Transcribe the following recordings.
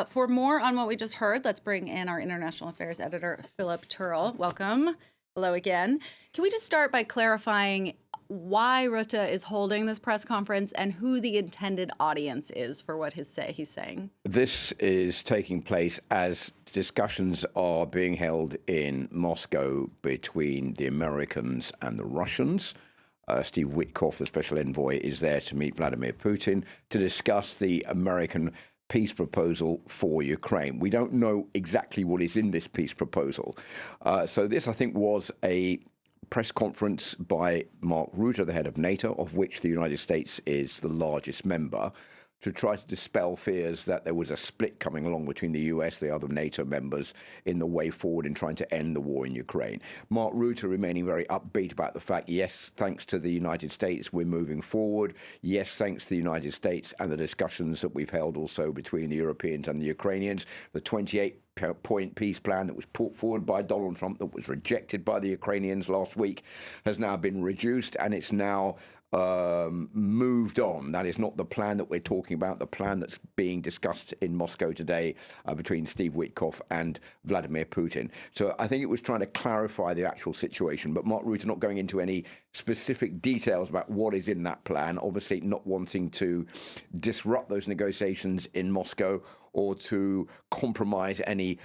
For more on what we just heard, let's bring in our international affairs editor, Philip Turle. Welcome. Hello again. Can we just start by clarifying why Rutte is holding this press conference and who the intended audience is for what he's saying? This is taking place as discussions are being held in Moscow between the Americans and the Russians. Steve Witkoff, the special envoy, is there to meet Vladimir Putin to discuss the American peace proposal for Ukraine. We don't know exactly what is in this peace proposal. So this, I think, was a press conference by Mark Rutte, the head of NATO, of which the United States is the largest member, to try to dispel fears that there was a split coming along between the US, the other NATO members, in the way forward in trying to end the war in Ukraine. Mark Rutte remaining very upbeat about the fact, yes, thanks to the United States, we're moving forward. Yes, thanks to the United States and the discussions that we've held also between the Europeans and the Ukrainians, the 28-point peace plan that was put forward by Donald Trump, that was rejected by the Ukrainians last week, has now been reduced, and it's now moved on. That is not the plan that we're talking about, the plan that's being discussed in Moscow today between Steve Witkoff and Vladimir Putin. So I think it was trying to clarify the actual situation, but Mark Rutte not going into any specific details about what is in that plan, obviously not wanting to disrupt those negotiations in Moscow or to compromise any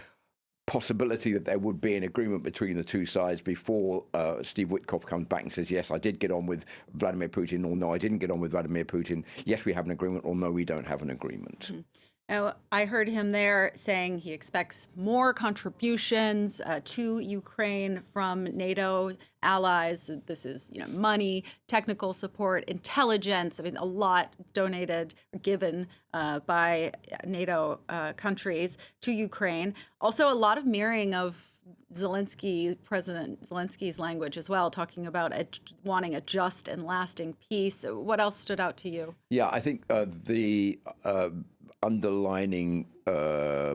possibility that there would be an agreement between the two sides before Steve Witkoff comes back and says, yes, I did get on with Vladimir Putin, or no, I didn't get on with Vladimir Putin. Yes, we have an agreement, or no, we don't have an agreement. Mm-hmm. Now, I heard him there saying he expects more contributions to Ukraine from NATO allies. This is, money, technical support, intelligence. I mean, a lot donated, given by NATO countries to Ukraine. Also, a lot of mirroring of President Zelensky's language as well, talking about wanting a just and lasting peace. What else stood out to you? Yeah, I think the underlining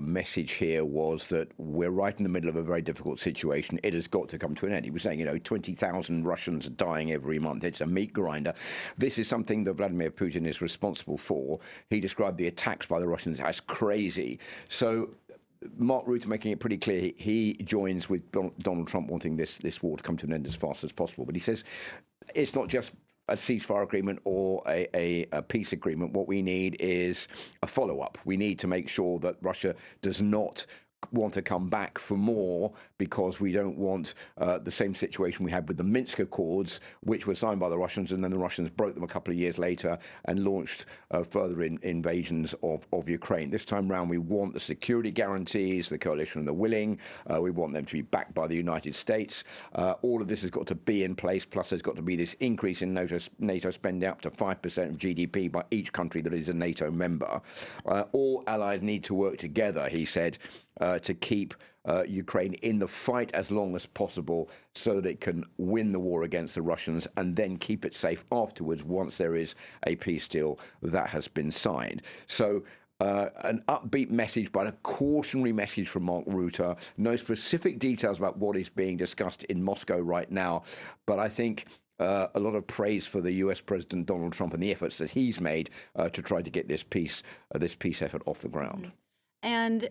message here was that we're right in the middle of a very difficult situation. It has got to come to an end. He was saying, 20,000 Russians are dying every month. It's a meat grinder. This is something that Vladimir Putin is responsible for. He described the attacks by the Russians as crazy. So Mark Rutte making it pretty clear he joins with Donald Trump wanting this war to come to an end as fast as possible. But he says it's not just a ceasefire agreement or a peace agreement. What we need is a follow-up. We need to make sure that Russia does not want to come back for more, because we don't want the same situation we had with the Minsk Accords, which were signed by the Russians, and then the Russians broke them a couple of years later and launched further invasions of Ukraine. This time round, we want the security guarantees, the coalition and the willing. We want them to be backed by the United States. All of this has got to be in place, plus there's got to be this increase in NATO spending up to 5% of GDP by each country that is a NATO member. All allies need to work together, he said, to keep Ukraine in the fight as long as possible so that it can win the war against the Russians and then keep it safe afterwards once there is a peace deal that has been signed. So an upbeat message, but a cautionary message from Mark Rutte. No specific details about what is being discussed in Moscow right now, but I think a lot of praise for the US President Donald Trump and the efforts that he's made to try to get this peace effort off the ground. And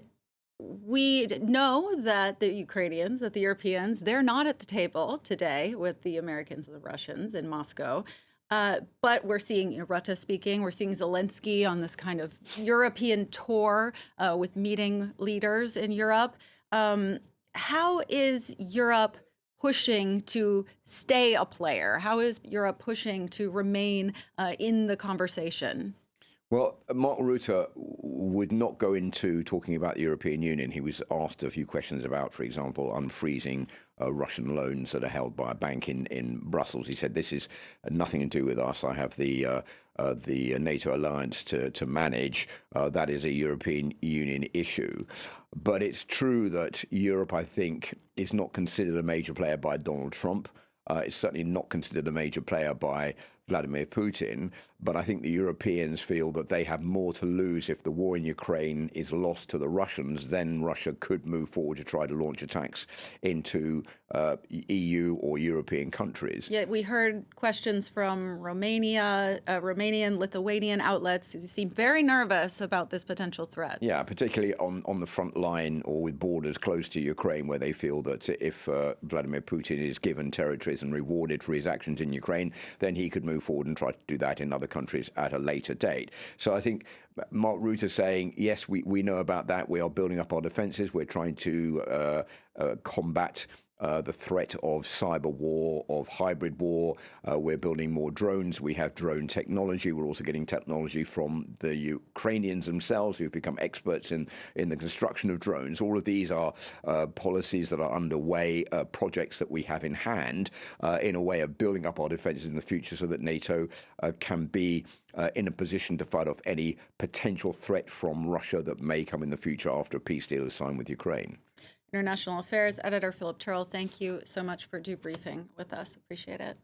we know that the Ukrainians, that the Europeans, they're not at the table today with the Americans and the Russians in Moscow. But we're seeing Rutte speaking. We're seeing Zelensky on this kind of European tour with meeting leaders in Europe. How is Europe pushing to stay a player? How is Europe pushing to remain in the conversation? Well, Mark Rutte would not go into talking about the European Union. He was asked a few questions about, for example, unfreezing Russian loans that are held by a bank in Brussels. He said, this is nothing to do with us. I have the NATO alliance to manage. That is a European Union issue. But it's true that Europe, I think, is not considered a major player by Donald Trump. It's certainly not considered a major player by Vladimir Putin, but I think the Europeans feel that they have more to lose if the war in Ukraine is lost to the Russians. Then Russia could move forward to try to launch attacks into EU or European countries. Yet we heard questions from Romania, Romanian, Lithuanian outlets who seem very nervous about this potential threat. Yeah, particularly on the front line or with borders close to Ukraine, where they feel that if Vladimir Putin is given territories and rewarded for his actions in Ukraine, then he could move forward and try to do that in other countries at a later date. So I think Mark Rutte saying, yes, we know about that. We are building up our defences. We're trying to combat the threat of cyber war, of hybrid war. We're building more drones. We have drone technology. We're also getting technology from the Ukrainians themselves, who've become experts in the construction of drones. All of these are policies that are underway, projects that we have in hand, in a way of building up our defences in the future so that NATO can be in a position to fight off any potential threat from Russia that may come in the future after a peace deal is signed with Ukraine. International Affairs editor Philip Turle, thank you so much for debriefing with us. Appreciate it.